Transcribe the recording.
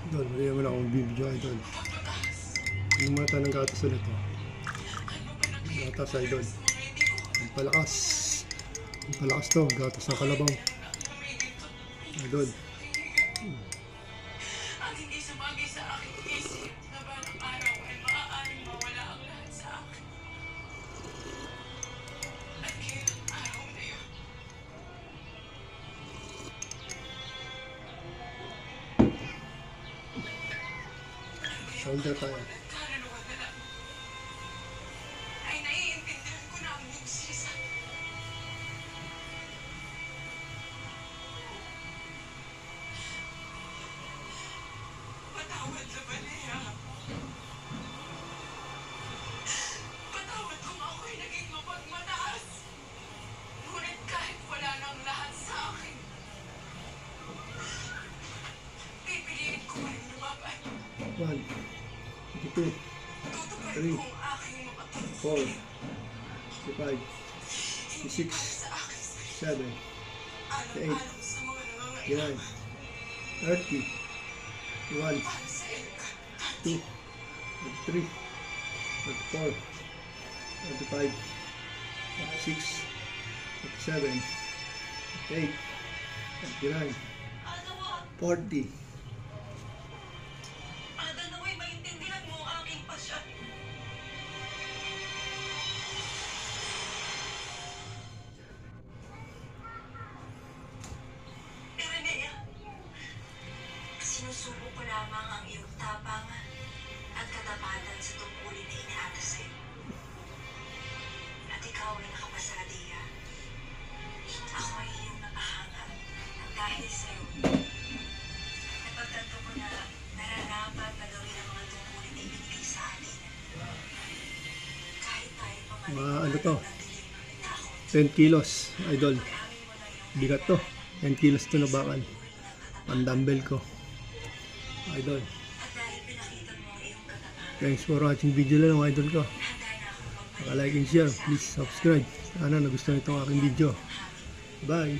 Idol, mali naman akong bibidyo idol. Yung mata ng gatas ulit oh. Gatas idol. Ang palakas. Ang palakas to, gatas ng kalabaw. Idol. At hindi sumagi sa aking isip na balang araw ay maaaring mawala ang lahat sa akin. At kailang araw na yun. Shoulder tayo. Nagkaluluwa na lang. Ay naiintindihan ko na ang bugsisa. Patawad na ba niya? Patawad kung ako'y naging mapagmataas. Ngunit kahit wala nang lahat sa akin, pipiliin ko pa rin lumaban. 1, 2, Tutuparin 3, ko ang aking mga 4, 5, hindi 6, para sa aking sarili. 7, Alam-alam sa mga nangangailangan. 9, 30, 1, Para sa Elka. 2, 3, 4, 5, 6, 7, 8, 39, Adawa, 40. Ada naway maintindihan mo ang aking pasya. Irenea, sinusubo ko lamang ang iyong tapang at katapatan sa tungkulin na iniatas sa'yo. At ikaw ay nakapasadiya. Ako ay iyong napahanga at dahil sa'yo, napagtanto ko na nararapat na gawin ang mga tungkulin na ibinigay sa atin. Kahit tayo pa Mga ano to? ng dilim ng takot, 10 kilos, idol. pag-amin mo na iyong Bigat to. 10 kilos to na bakal. Pang-dumbbell ko. Idol. at dahil pinakita mo ang iyong katapangan, Thanks for watching video lang idol ko. handa na ako magpapalagay Like and share. Please subscribe. Sana nagustuhan itong aking video. Bye.